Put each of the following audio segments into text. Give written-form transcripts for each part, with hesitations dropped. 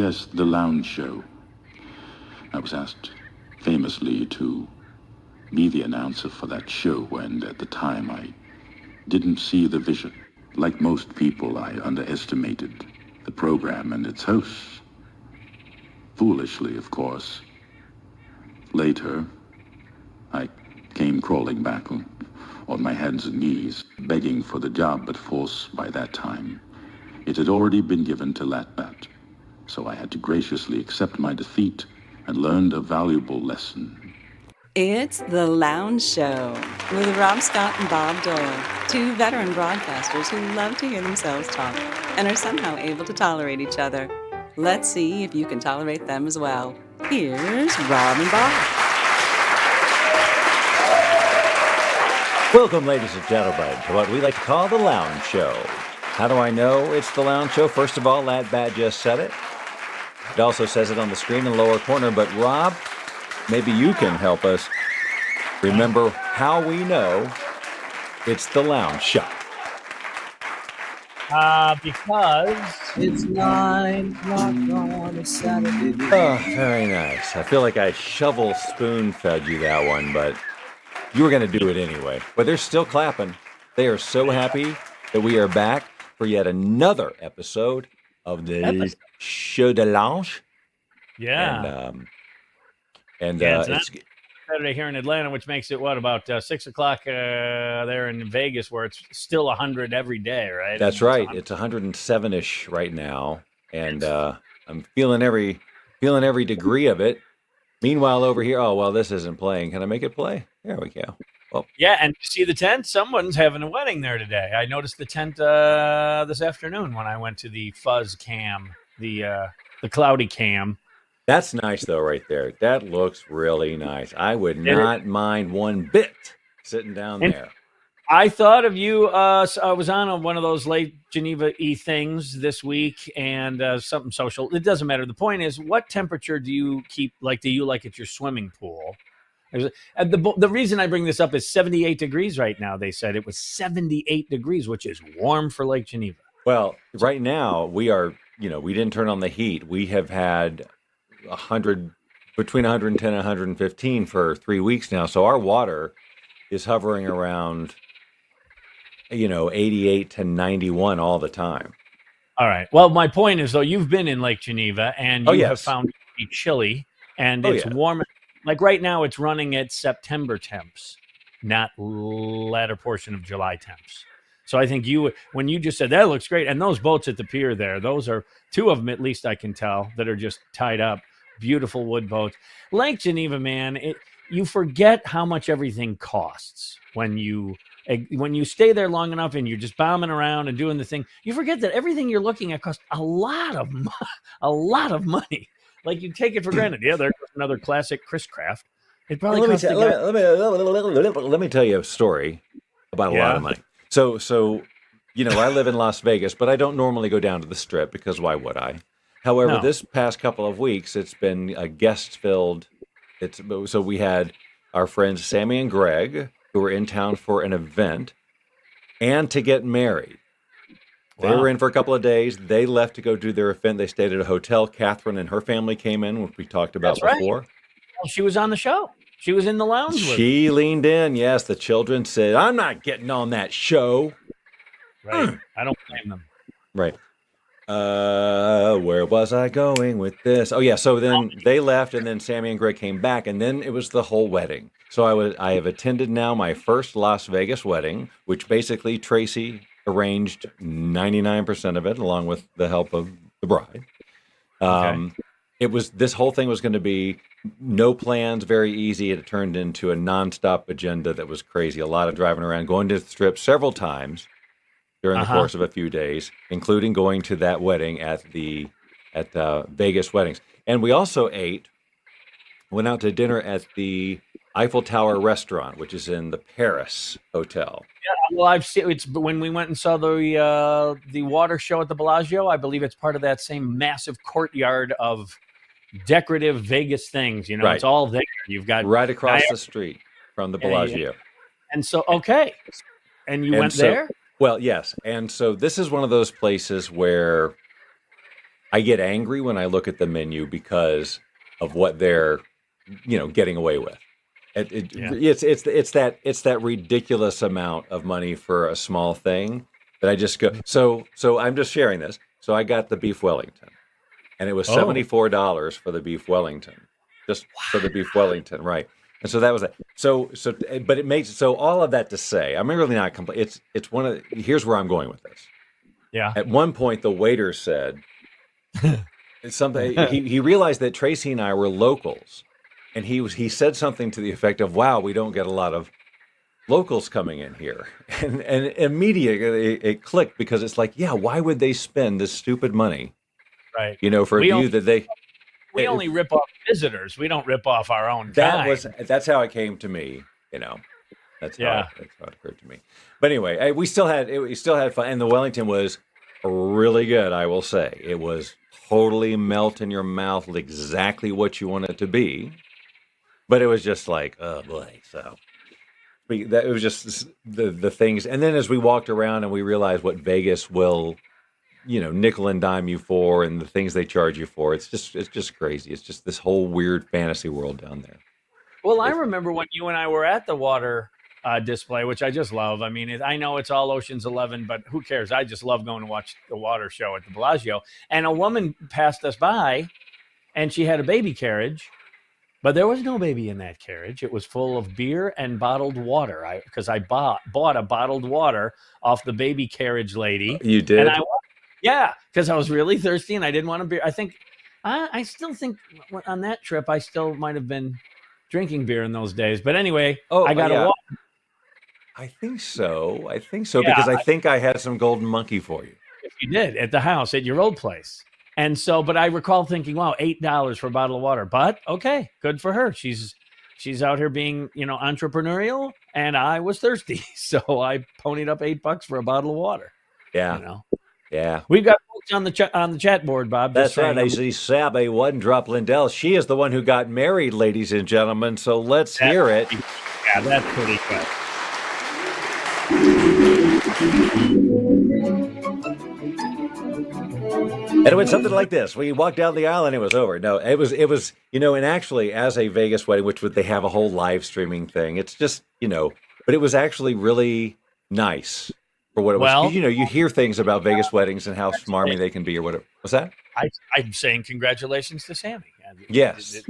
Yes, the lounge show. I was asked famously to be the announcer for that show, and at the time I didn't see the vision. Like most people, I underestimated the program and its hosts. Foolishly, of course. Later, I came crawling back on my hands and knees, begging for the job, but force by that time. It had already been given to Latbat, so I had to graciously accept my defeat and learned a valuable lesson. It's The Lounge Show with Rob Scott and Bob Dole, two veteran broadcasters who love to hear themselves talk and are somehow able to tolerate each other. Let's see if you can tolerate them as well. Here's Rob and Bob. Welcome, ladies and gentlemen, to what we like to call The Lounge Show. How do I know it's The Lounge Show? First of all, Latbat just said it. It also says it on the screen in the lower corner, but Rob, maybe you can help us remember how we know it's The Lounge Show. Because it's 9 o'clock on a Saturday. Oh, very nice. I feel like I shovel spoon fed you that one, but you were going to do it anyway. But they're still clapping. They are so happy that we are back for yet another episode of the Show de Lounge. Yeah. And it's Saturday here in Atlanta, which makes it, about 6 o'clock there in Vegas, where it's still 100 every day, right? That's right. It's 107-ish right now, and I'm feeling every degree of it. Meanwhile, over here, this isn't playing. Can I make it play? There we go. Well, yeah, and you see the tent? Someone's having a wedding there today. I noticed the tent this afternoon when I went to the fuzz cam, the cloudy cam. That's nice, though, right there. That looks really nice. I would not mind one bit sitting down there. I thought of you. I was on one of those late Geneva-y things this week, and something social. It doesn't matter. The point is, what temperature do you keep? Do you like at your swimming pool? The reason I bring this up is 78 degrees right now. They said it was 78 degrees, which is warm for Lake Geneva. Well, right now we are. We didn't turn on the heat. We have had 100 between 110 and 115 for 3 weeks now. So our water is hovering around 88 to 91 all the time. All right. Well, my point is, though, you've been in Lake Geneva and you have found it to be chilly, and it's warm. Like right now, it's running at September temps, not latter portion of July temps. So I think when you just said that looks great, and those boats at the pier there, those are two of them, at least I can tell, that are just tied up. Beautiful wood boats. Lake Geneva, man, you forget how much everything costs when you stay there long enough and you're just bombing around and doing the thing. You forget that everything you're looking at costs a lot of money. Like you take it for granted. Yeah, there's another classic Chris Craft. It probably let me tell you a story about a lot of money. So I live in Las Vegas, but I don't normally go down to the Strip because why would I? However, this past couple of weeks, it's been a guest-filled. So we had our friends Sammy and Greg, who were in town for an event and to get married. They were in for a couple of days. They left to go do their event. They stayed at a hotel. Catherine and her family came in, which we talked about before. Right. Well, she was on the show. She was in the lounge with She leaned in. Yes, the children said, I'm not getting on that show. Right. I don't blame them. Right. Where was I going with this? Oh, yeah. So then they left, and then Sammy and Greg came back, and then it was the whole wedding. So I have attended now my first Las Vegas wedding, which basically Tracy arranged 99% of it, along with the help of the bride. This whole thing was going to be no plans, very easy. It turned into a nonstop agenda that was crazy. A lot of driving around, going to the Strip several times during the course of a few days, including going to that wedding at Vegas weddings. And we also went out to dinner at the Eiffel Tower restaurant, which is in the Paris Hotel. Yeah, well, I've seen it's when we went and saw the water show at the Bellagio. I believe it's part of that same massive courtyard of decorative Vegas things. It's all there. You've got right across the street from the Bellagio. And so, and you went there? Well, yes. And so this is one of those places where I get angry when I look at the menu because of what they're, getting away with. It's that ridiculous amount of money for a small thing that I just go. So I'm just sharing this. So I got the beef Wellington, and it was $74 for the beef Wellington, just for the beef Wellington, right? And so that was it. But it makes all of that to say, I'm really not complaining. It's one of here's where I'm going with this. Yeah. At one point, the waiter said something. He realized that Tracy and I were locals, and he said something to the effect of, "Wow, we don't get a lot of locals coming in here," and immediately it clicked because it's like, yeah, why would they spend this stupid money, right? For a view that they. We only rip off visitors. We don't rip off our own kind. That's how it came to me. That's how it occurred to me. But anyway, we still had fun, and the Wellington was really good. I will say it was totally melt in your mouth, exactly what you want it to be. But it was just like, oh boy. So it was just the things, and then as we walked around and we realized what Vegas will. Nickel and dime you for, and the things they charge you for. It's just crazy. It's just this whole weird fantasy world down there. Well, I remember when you and I were at the water display, which I just love. I mean, I know it's all Ocean's 11, but who cares? I just love going to watch the water show at the Bellagio. And a woman passed us by, and she had a baby carriage, but there was no baby in that carriage. It was full of beer and bottled water. Because I bought a bottled water off the baby carriage lady. You did? And yeah, because I was really thirsty and I didn't want to beer. I still think on that trip I still might have been drinking beer in those days. But anyway, I got a water. I think so because I think I had some golden monkey for you. You did at the house at your old place. And so, but I recall thinking, wow, $8 for a bottle of water. But okay, good for her. She's out here being, entrepreneurial, and I was thirsty, so I ponied up $8 for a bottle of water. Yeah. Yeah, we've got folks on the chat board, Bob. That's right. I see Sammy One Drop Lindell. She is the one who got married, ladies and gentlemen. So let's hear it. Yeah, that's pretty good. And it went something like this. We walked down the aisle and it was over. No, it was, and actually as a Vegas wedding, which they have a whole live streaming thing. It's just, but it was actually really nice. For what it was, well, you hear things about Vegas weddings and how smarmy they can be, or whatever. What's that? I'm saying congratulations to Sammy. Yes,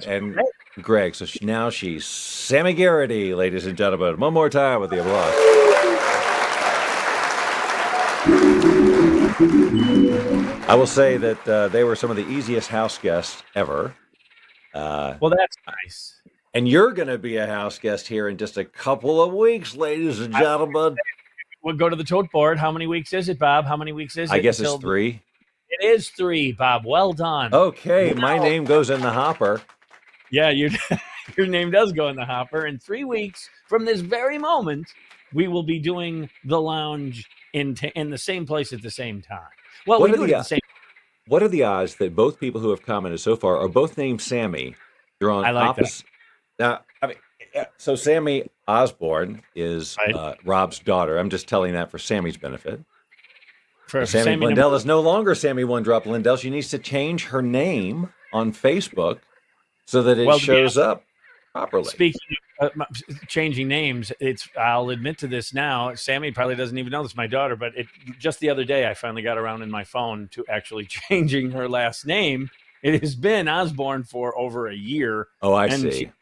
and Greg. So now she's Sammy Garrity, ladies and gentlemen. One more time with the applause. I will say that they were some of the easiest house guests ever. Well, that's nice. And you're going to be a house guest here in just a couple of weeks, ladies and gentlemen. We'll go to the tote board. How many weeks is it, Bob? How many weeks is it? I guess it's 3. It is 3, Bob. Well done. Okay, my name goes in the hopper. Yeah, your name does go in the hopper. In 3 weeks from this very moment, we will be doing the lounge in the same place at the same time. Well, we do it at the same time. What are the odds that both people who have commented so far are both named Sammy? You're on opposite. Now, so Sammy Osborne is Rob's daughter. I'm just telling that for Sammy's benefit. Sammy Lindell is no longer Sammy One Drop Lindell. She needs to change her name on Facebook so that it shows up properly. Speaking of changing names, I'll admit to this now. Sammy probably doesn't even know this is my daughter, but just the other day I finally got around in my phone to actually changing her last name. It has been Osborne for over a year. Oh, I see.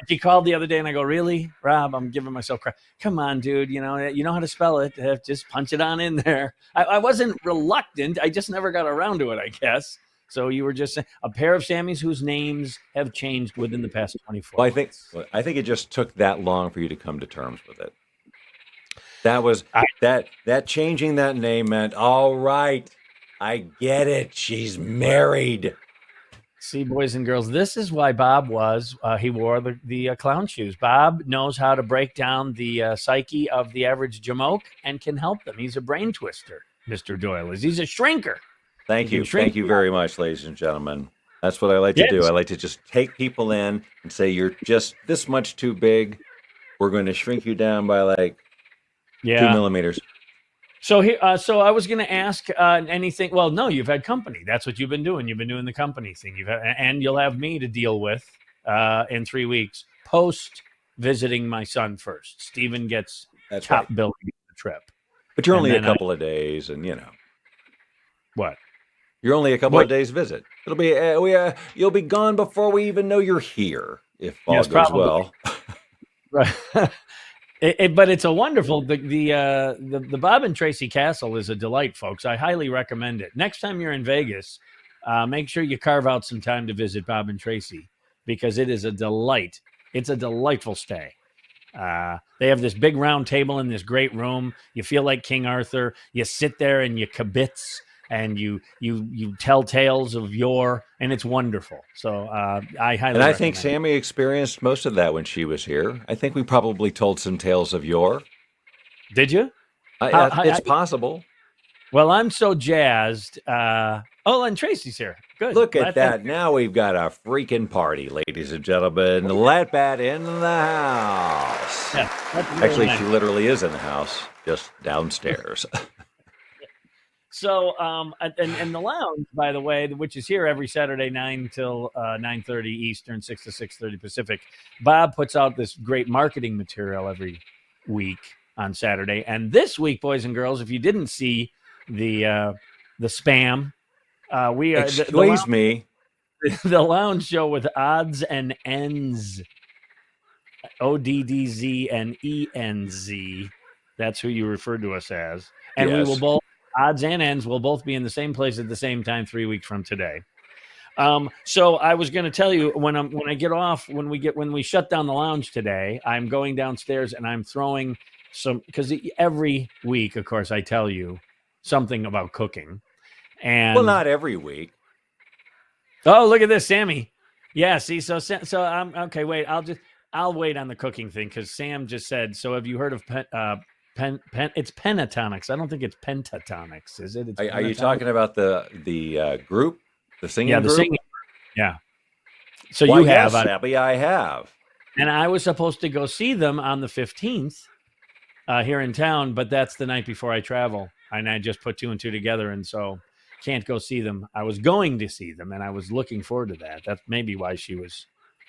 She called the other day, and I go, "Really, Rob? I'm giving myself crap. Come on, dude. You know how to spell it. Just punch it on in there." I wasn't reluctant. I just never got around to it, I guess. So you were just a pair of Sammys whose names have changed within the past 24 months. I think it just took that long for you to come to terms with it. That was that changing that name meant, all right, I get it. She's married. See, boys and girls, this is why Bob he wore the clown shoes. Bob knows how to break down the psyche of the average jamoke and can help them. He's a brain twister, Mr. Doyle is. He's a shrinker. Thank you. Thank you very much, ladies and gentlemen. That's what I like to do. I like to just take people in and say, you're just this much too big. We're going to shrink you down by 2 millimeters. So here, so I was going to ask anything. Well, no, you've had company. That's what you've been doing. You've been doing the company thing. And you'll have me to deal with in 3 weeks post visiting my son first. Stephen gets top billing the trip, but you're only a couple of days, and what? You're only a couple of days visit. It'll be you'll be gone before we even know you're here, if all goes well. Right. But it's a wonderful the Bob and Tracy Castle is a delight, folks. I highly recommend it. Next time you're in Vegas, make sure you carve out some time to visit Bob and Tracy, because it is a delight. It's a delightful stay. They have this big round table in this great room. You feel like King Arthur. You sit there and you kibitz and you tell tales of yore, and it's wonderful. So I highly recommend I think Sammy experienced most of that when she was here. I think we probably told some tales of yore. Did you? It's possible. Well, I'm so jazzed. And Tracy's here. Good. Look at that. Now we've got a freaking party, ladies and gentlemen. Let Bat in the house. Yeah, actually, nice. She literally is in the house, just downstairs. So, and the lounge, by the way, which is here every Saturday, 9 till 9:30 Eastern, 6 to 6:30 Pacific. Bob puts out this great marketing material every week on Saturday. And this week, boys and girls, if you didn't see the spam, we are excuse me, the lounge show with Oddz and Enz, ODDZ and ENZ. That's who you referred to us as, and yes. We will both. Oddz and Enz will both be in the same place at the same time 3 weeks from today. So I was going to tell you when we shut down the lounge today, I'm going downstairs and I'm throwing some, because every week, of course, I tell you something about cooking. And well, not every week. Oh, look at this, Sammy. Yeah, see, so I'm okay. Wait, I'll wait on the cooking thing because Sam just said. So have you heard of it's pentatonics. I don't think it's pentatonics, is it? Are you talking about the group, the singing group? The singing. Yeah. So you have, Abby, I have, and I was supposed to go see them on the 15th here in town, but that's the night before I travel, and I just put 2 and 2 together, and so can't go see them. I was going to see them, and I was looking forward to that. That's maybe why she was.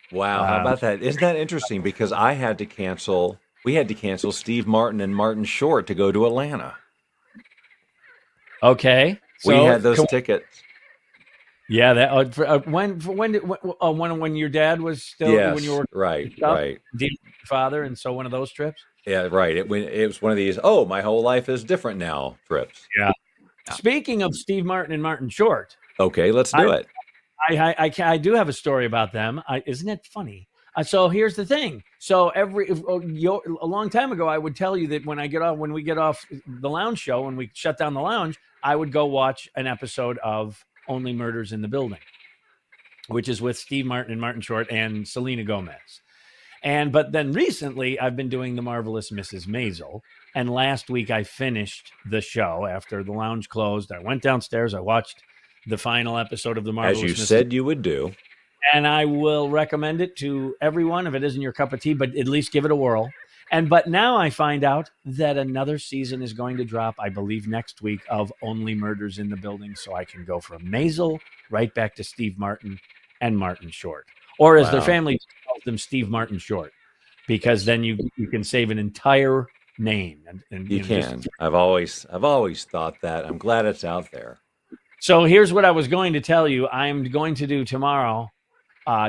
Wow, how about that? Isn't that interesting? Because I had to cancel. We had to cancel Steve Martin and Martin Short to go to Atlanta. Okay, so we had those tickets. Yeah, that when your dad was still when you were right, father, and so one of those trips. Yeah, right. It was one of these. Oh, my whole life is different now. Trips. Yeah. Speaking of Steve Martin and Martin Short. Okay, let's do it. I do have a story about them. Isn't it funny? So here's the thing. So a long time ago, I would tell you that when we get off the lounge show, when we shut down the lounge, I would go watch an episode of Only Murders in the Building, which is with Steve Martin and Martin Short and Selena Gomez. But then recently, I've been doing The Marvelous Mrs. Maisel. And last week, I finished the show after the lounge closed. I went downstairs. I watched the final episode of The Marvelous Mrs. As you said you would do. And I will recommend it to everyone if it isn't your cup of tea, but at least give it a whirl. But now I find out that another season is going to drop, I believe, next week of Only Murders in the Building. So I can go from Maisel right back to Steve Martin and Martin Short. Or as their family calls them, Steve Martin Short. Because then you can save an entire name. And you can. I've always thought that. I'm glad it's out there. So here's what I was going to tell you. I'm going to do tomorrow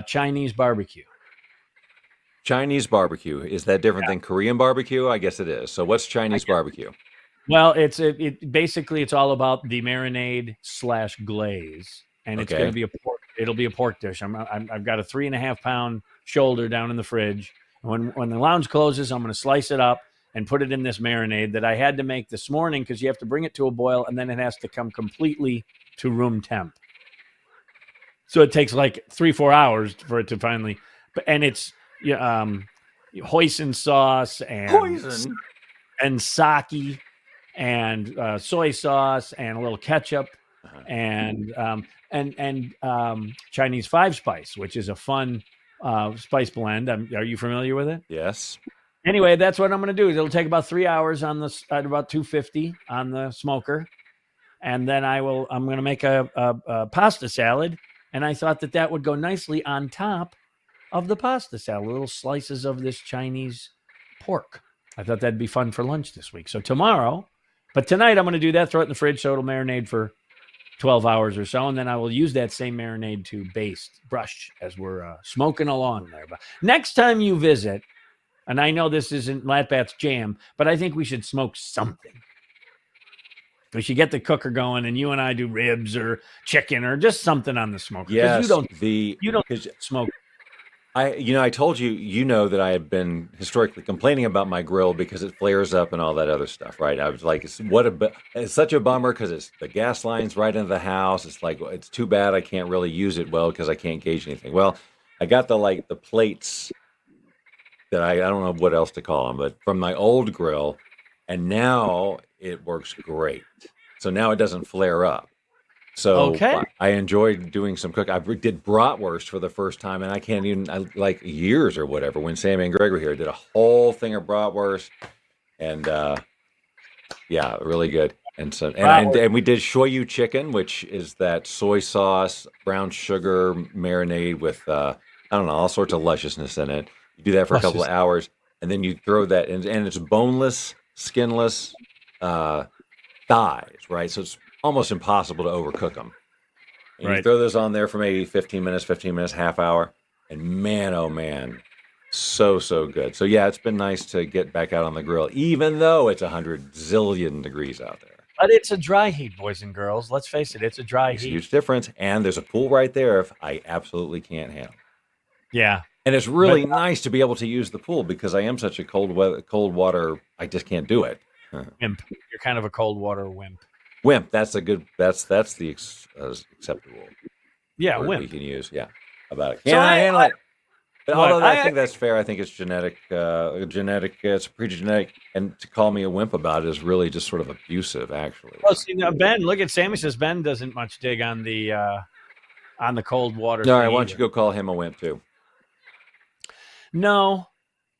Chinese barbecue. Chinese barbecue. Is that different than Korean barbecue? I guess it is. So what's Chinese barbecue? Well, basically it's all about the marinade / glaze, and it's going to be it'll be a pork dish. I've got a 3.5 pound shoulder down in the fridge. When the lounge closes, I'm going to slice it up and put it in this marinade that I had to make this morning because you have to bring it to a boil and then it has to come completely to room temp. So it takes like 3-4 hours for it to finally, and it's hoisin sauce and sake and soy sauce and a little ketchup and Chinese 5-spice, which is a fun spice blend. Are you familiar with it? Yes. Anyway, that's what I'm going to do. It'll take about 3 hours on the at about 250 on the smoker, and then I'm going to make a pasta salad, and I thought that would go nicely on top of the pasta salad. Little slices of this Chinese pork. I thought that'd be fun for lunch this week. So tomorrow, but tonight I'm going to do that. Throw it in the fridge so it'll marinate for 12 hours or so, and then I will use that same marinade to brush as we're smoking along there. But next time you visit. And I know this isn't Latbat's jam, but I think we should smoke something. We should get the cooker going, and you and I do ribs or chicken or just something on the smoker. Yes, you don't smoke. I told you, that I had been historically complaining about my grill because it flares up and all that other stuff, right? I was like, it's such a bummer because it's the gas line's right into the house. It's like, it's too bad I can't really use it well because I can't gauge anything. Well, I got the plates that I don't know what else to call them, but from my old grill, and it works great. So now it doesn't flare up. So I enjoyed doing some cooking. I did bratwurst for the first time, and I years or whatever, when Sammy and Greg were here, did a whole thing of bratwurst, and really good. And so and we did shoyu chicken, which is that soy sauce, brown sugar marinade with all sorts of lusciousness in it. You do that for a couple of hours, and then you throw that in, and it's boneless, skinless thighs, right? So it's almost impossible to overcook them. And you throw those on there for maybe 15 minutes, half hour, and man, oh man, so good. So yeah, it's been nice to get back out on the grill, even though it's 100 zillion degrees out there. But it's a dry heat, boys and girls. Let's face it, it's a dry heat. Huge difference, and there's a pool right there if I absolutely can't handle. Yeah. And it's really nice to be able to use the pool because I am such a cold water. I just can't do it. Wimp. You're kind of a cold water wimp. Wimp. That's the acceptable. Yeah, word wimp. We can use. Yeah, about it. Can I handle it? But although I think that's fair, I think it's genetic. It's pre-genetic, and to call me a wimp about it is really just sort of abusive, actually. Well, see, now Ben, look at Sammy says Ben doesn't much dig on the cold water. All right, why don't you go call him a wimp too? No,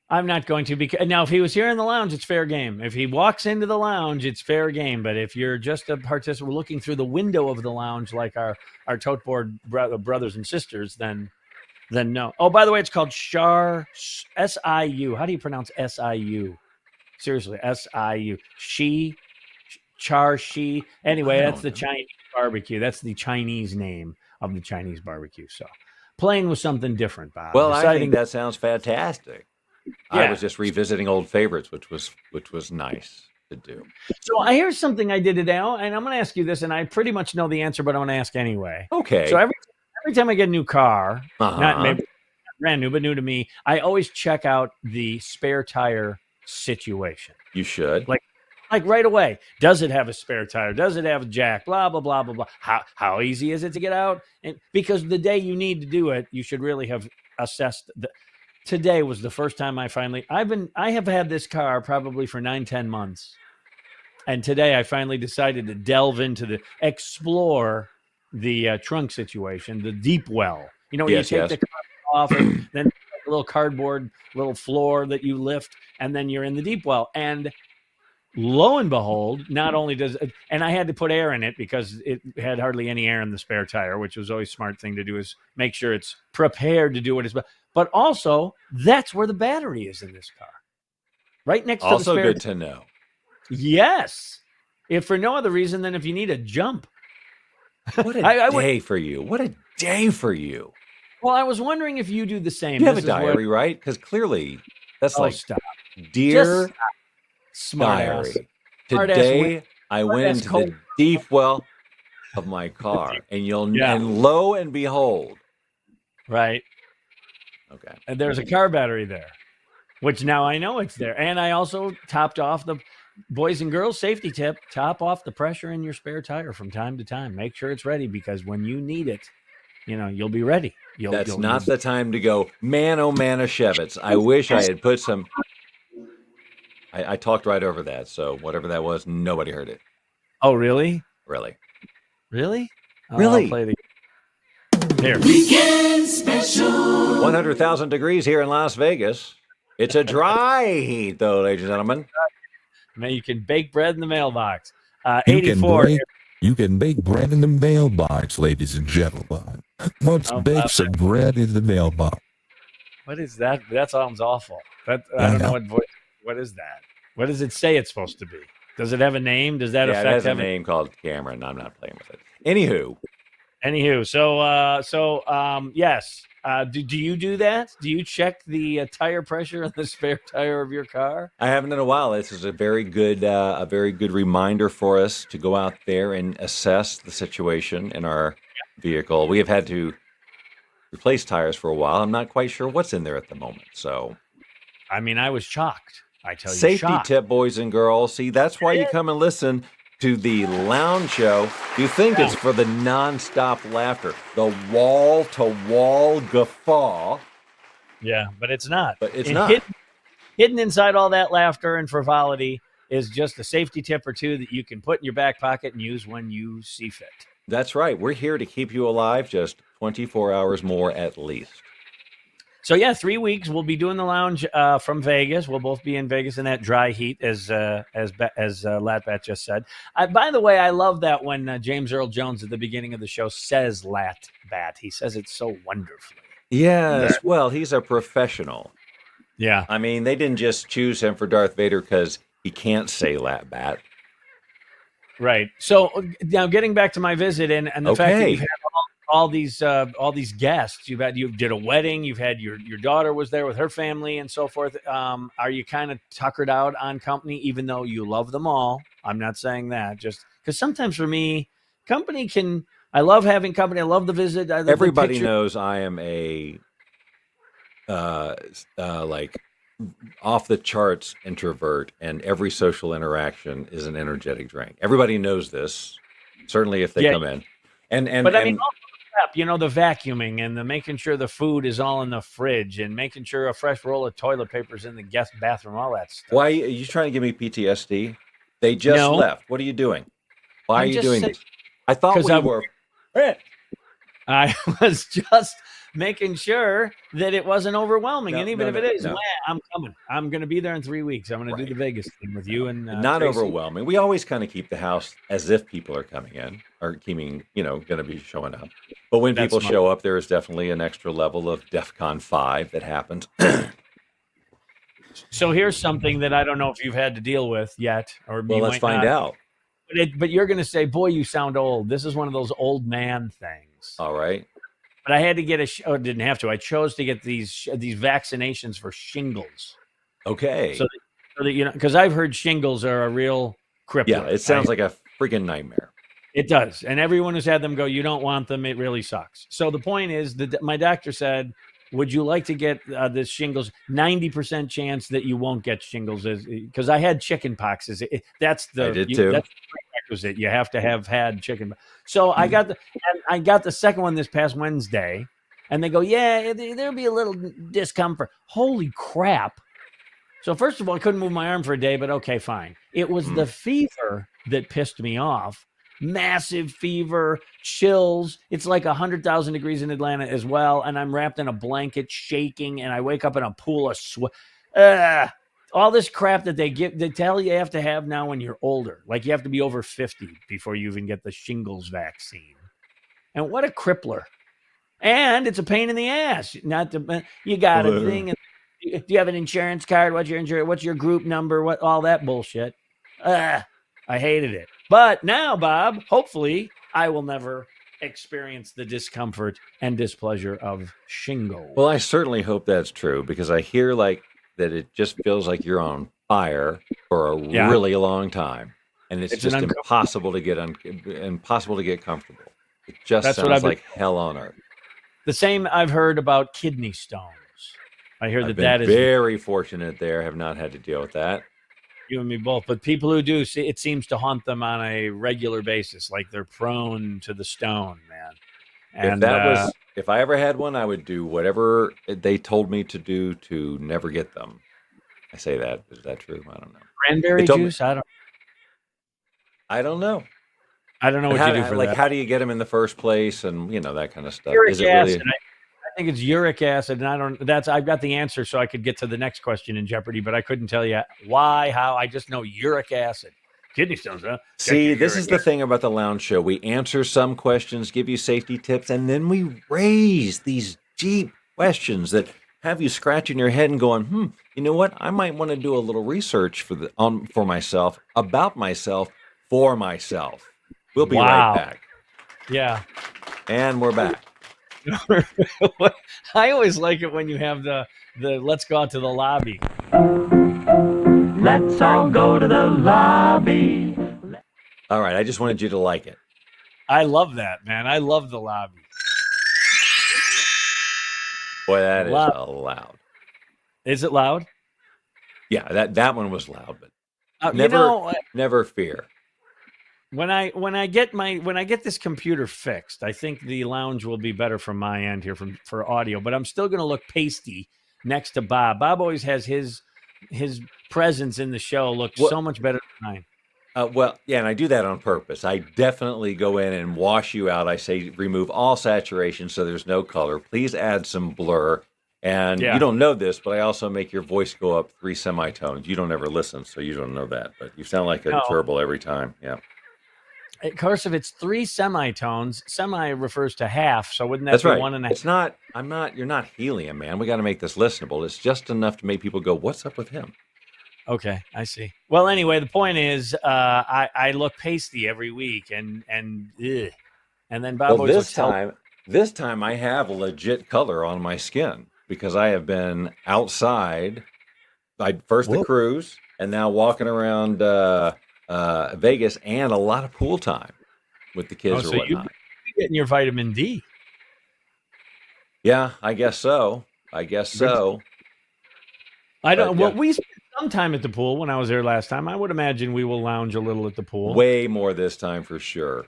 I'm not going to. Because now, if he was here in the lounge, it's fair game. If he walks into the lounge, it's fair game. But if you're just a participant looking through the window of the lounge, like our tote board brothers and sisters, then no. Oh, by the way, it's called SIU. How do you pronounce SIU? Seriously, SIU. She. Anyway, that's the Chinese barbecue. That's the Chinese name of the Chinese barbecue. So. Playing with something different, Bob. Well, I think that sounds fantastic. Yeah. I was just revisiting old favorites, which was nice to do. So here's something I did today, and I'm going to ask you this, and I pretty much know the answer, but I'm going to ask anyway. Okay. So every time I get a new car, not maybe brand new, but new to me, I always check out the spare tire situation. You should. Like right away, does it have a spare tire? Does it have a jack? Blah, blah, blah, blah, blah. How easy is it to get out? And because the day you need to do it, you should really have assessed. Today was the first time I have had this car probably for 9-10 months. And today I finally decided to explore the trunk situation, the deep well. You know, when you take the car off and then a little cardboard, little floor that you lift, and then you're in the deep well. And lo and behold, not only does it, and I had to put air in it because it had hardly any air in the spare tire, which was always a smart thing to do, is make sure it's prepared to do what it's. But also, that's where the battery is in this car, right next to the spare. Also good to know. Yes, if for no other reason than if you need a jump. What a day for you! What a day for you! Well, I was wondering if you do the same. You have a diary, right? Because clearly, that's stop. Dear. Smart diary. Ass. Today I went into the deep well of my car, and and lo and behold, right? Okay, and there's a car battery there, which now I know it's there, and I also topped off the boys and girls safety tip: top off the pressure in your spare tire from time to time. Make sure it's ready because when you need it, you'll be ready. That's not the time to go, man, oh man, a Shevitz. I wish I had put some. I talked right over that, so whatever that was, nobody heard it. Oh, really? Really? Really? Really? I'll play the... Here. Weekend special. 100,000 degrees here in Las Vegas. It's a dry heat, though, ladies and gentlemen. You can bake bread in the mailbox. You 84. You can bake bread in the mailbox, ladies and gentlemen. Let's bake some bread in the mailbox. What is that? That sounds awful. I don't know what voice. What is that? What does it say it's supposed to be? Does it have a name? Does that affect? It has a name called Cameron. I'm not playing with it. Anywho, yes. Do you do that? Do you check the tire pressure on the spare tire of your car? I haven't in a while. This is a very good reminder for us to go out there and assess the situation in our vehicle. We have had to replace tires for a while. I'm not quite sure what's in there at the moment. So, I mean, I was shocked. I tell you, safety tip, boys and girls. See, that's why you come and listen to the Lounge Show. You think it's for the nonstop laughter, the wall-to-wall guffaw. Yeah, but it's not. But it's not. Hidden inside all that laughter and frivolity is just a safety tip or two that you can put in your back pocket and use when you see fit. That's right. We're here to keep you alive just 24 hours more at least. So 3 weeks we'll be doing the Lounge from Vegas. We'll both be in Vegas in that dry heat, as Latbat just said. By the way, I love that when James Earl Jones at the beginning of the show says Latbat. He says it so wonderfully. Yes, well, he's a professional. Yeah, I mean, they didn't just choose him for Darth Vader because he can't say Latbat. Right. So now getting back to my visit and the fact that you've had all these guests, you did a wedding, you've had your daughter was there with her family and so forth. Are you kind of tuckered out on company, even though you love them all? I'm not saying that, just because sometimes for me, I love having company. I love the visit. Everybody knows I am a like off the charts introvert, and every social interaction is an energetic drink. Everybody knows this, certainly if they come in. But I mean, the vacuuming and the making sure the food is all in the fridge and making sure a fresh roll of toilet paper is in the guest bathroom, all that stuff. Why are you trying to give me PTSD? They just left. What are you doing? Why are you doing this? I thought we were. I was just making sure that it wasn't overwhelming. And even if it is, I'm coming. I'm going to be there in 3 weeks. I'm going to do the Vegas thing with you. And not Tracy. Overwhelming. We always kind of keep the house as if people are coming in or going to be showing up. But when people show up, there is definitely an extra level of DEFCON 5 that happens. So here's something that I don't know if you've had to deal with yet. Let's find out. But you're going to say, boy, you sound old. This is one of those old man things. All right. But I had to get didn't have to. I chose to get these vaccinations for shingles. Okay. So that because I've heard shingles are a real crippler. Yeah, it sounds like a freaking nightmare. It does. And everyone who's had them go, you don't want them. It really sucks. So the point is that my doctor said, would you like to get this shingles? 90% chance that you won't get shingles because I had chicken pox. I did too. That's the prerequisite. You have to have had chicken. So I got the second one this past Wednesday, and they go, there'll be a little discomfort. Holy crap! So first of all, I couldn't move my arm for a day, but okay, fine. It was the fever that pissed me off. Massive fever, chills. It's like 100,000 degrees in Atlanta as well, and I'm wrapped in a blanket, shaking, and I wake up in a pool of sweat. All this crap that they tell you have to have now when you're older. Like you have to be over 50 before you even get the shingles vaccine. And what a crippler. And it's a pain in the ass. You got a thing. Do you have an insurance card? What's your insurance? What's your group number? What all that bullshit. I hated it. But now, Bob, hopefully I will never experience the discomfort and displeasure of shingles. Well, I certainly hope that's true because I hear that it just feels like you're on fire for a really long time, and it's just impossible to get comfortable. It just sounds like hell on earth. The same I've heard about kidney stones. I hear that is very fortunate there. Have not had to deal with that. You and me both, but people who do, it seems to haunt them on a regular basis, like they're prone to the stone, man. And if I ever had one, I would do whatever they told me to do to never get them. I say that. Is that true? I don't know. Cranberry juice? I don't know. I don't know what you do for that. How do you get them in the first place and, that kind of stuff? Uric acid. I think it's uric acid, and I've got the answer, so I could get to the next question in Jeopardy, but I couldn't tell you why, how. I just know uric acid. Kidney stones, huh? See, this is the thing about the Lounge Show. We answer some questions, give you safety tips, and then we raise these deep questions that have you scratching your head and going, you know what? I might want to do a little research for myself, about myself, for myself. We'll be right back. Yeah. And we're back. I always like it when you have the let's go out to the lobby. Let's all go to the lobby. All right, I just wanted you to like it. I love that, man. I love the lobby. Boy, that is loud. Is it loud? Yeah, that one was loud, but never fear. When I get this computer fixed, I think the lounge will be better from my end here for audio. But I'm still going to look pasty next to Bob. Bob always has his presence in the show look so much better than mine. And I do that on purpose. I definitely go in and wash you out. I say remove all saturation so there's no color. Please add some blur. And you don't know this, but I also make your voice go up 3 semitones. You don't ever listen, so you don't know that. But you sound like a gerbil every time. Yeah. Of course, if it's 3 semitones, semi refers to half. So wouldn't that be right. 1.5? It's not. You're not helium, man. We got to make this listenable. It's just enough to make people go, "What's up with him?" Okay, I see. Well, anyway, the point is, I look pasty every week, and then Bob always this time I have legit color on my skin because I have been outside. First the cruise, and now walking around Vegas, and a lot of pool time with the kids or whatnot. You're getting your vitamin D. Yeah, I guess so. I don't. Well, we spent some time at the pool when I was there last time. I would imagine we will lounge a little at the pool. Way more this time for sure.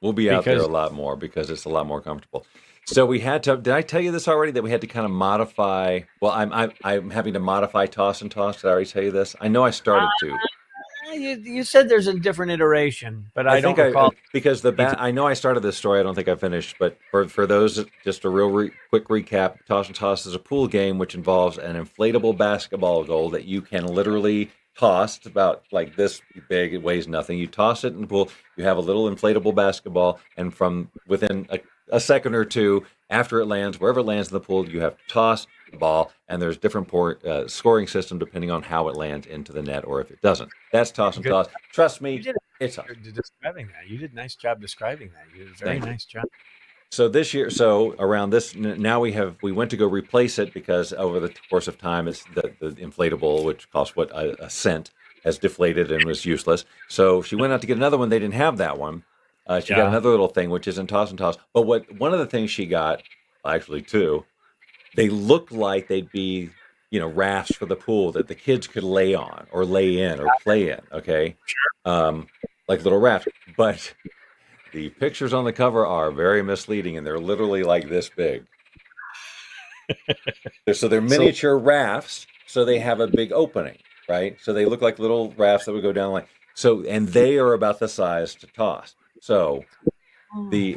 We'll be out there a lot more because it's a lot more comfortable. So we had to. Did I tell you this already? That we had to kind of modify. Well, I'm having to modify toss and toss. Did I already tell you this? I know I started to. You said there's a different iteration, but I don't recall. Because I know I started this story. I don't think I finished. But for those, just a real quick recap. Toss and toss is a pool game which involves an inflatable basketball goal that you can literally toss. It's about like this big. It weighs nothing. You toss it in the pool. You have a little inflatable basketball, and from within a second or two after it lands, wherever it lands in the pool, you have to toss the ball, and there's different scoring system depending on how it lands into the net or if it doesn't. That's toss and toss. Trust me, it's tough. Describing that. You did a nice job describing that. You did a very nice job. So this year, around this, now we went to go replace it because over the course of time, it's the inflatable, which costs a cent, has deflated and was useless. So she went out to get another one. They didn't have that one. She got another little thing, which isn't toss and toss. But one of the things she got, actually two, they looked like they'd be, rafts for the pool that the kids could lay on or lay in or play in. Okay, sure. Like little rafts. But the pictures on the cover are very misleading, and they're literally like this big. So they're miniature rafts. So they have a big opening, right? So they look like little rafts that would go down and they are about the size to toss. So we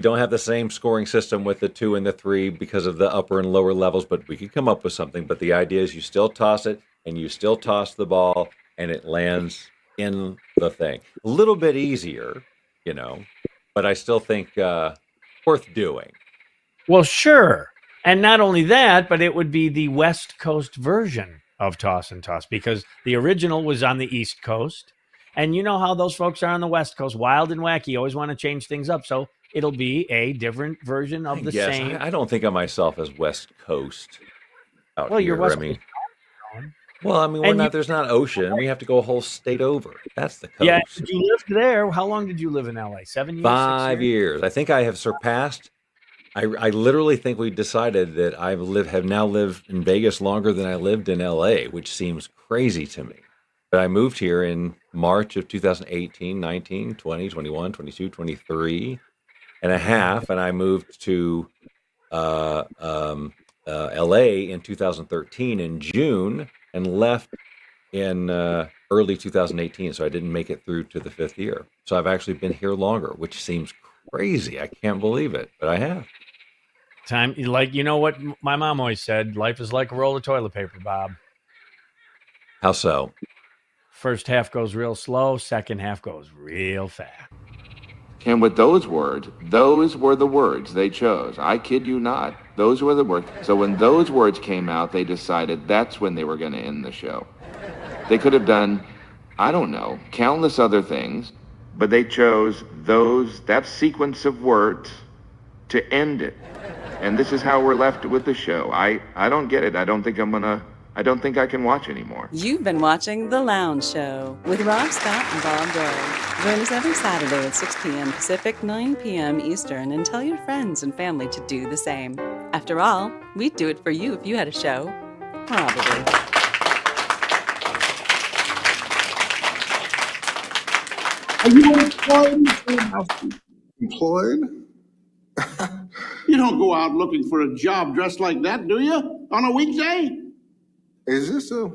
don't have the same scoring system with the 2 and the 3 because of the upper and lower levels, but we could come up with something. But the idea is you still toss it and you still toss the ball and it lands in the thing. A little bit easier, but I still think worth doing. Well, sure. And not only that, but it would be the West Coast version of toss and toss because the original was on the East Coast. And you know how those folks are on the West Coast, wild and wacky, always want to change things up. So it'll be a different version of the same. I don't think of myself as West Coast. You're West Coast. There's not ocean. We have to go a whole state over. That's the coast. Yeah, you lived there. How long did you live in LA? 7 years? 5 years. I think I have surpassed. I literally think we decided that have now lived in Vegas longer than I lived in LA, which seems crazy to me. But I moved here in March of 2018, 19, 20, 21, 22, 23 and a half. And I moved to LA in 2013 in June and left in early 2018. So I didn't make it through to the 5th year. So I've actually been here longer, which seems crazy. I can't believe it, but I have. Time, like, you know what my mom always said, life is like a roll of toilet paper, Bob. How so? First half goes real slow, second half goes real fast. And with those words, those were the words they chose. I kid you not. Those were the words. So when those words came out, they decided that's when they were going to end the show. They could have done, I don't know, countless other things, but they chose that sequence of words to end it. And this is how we're left with the show. I don't get it. I don't think I can watch anymore. You've been watching The Lounge Show with Rob Scott and Bob Dole. Join us every Saturday at 6 p.m. Pacific, 9 p.m. Eastern, and tell your friends and family to do the same. After all, we'd do it for you if you had a show. Probably. Are you employed? Employed? You don't go out looking for a job dressed like that, do you? On a weekday? Is this a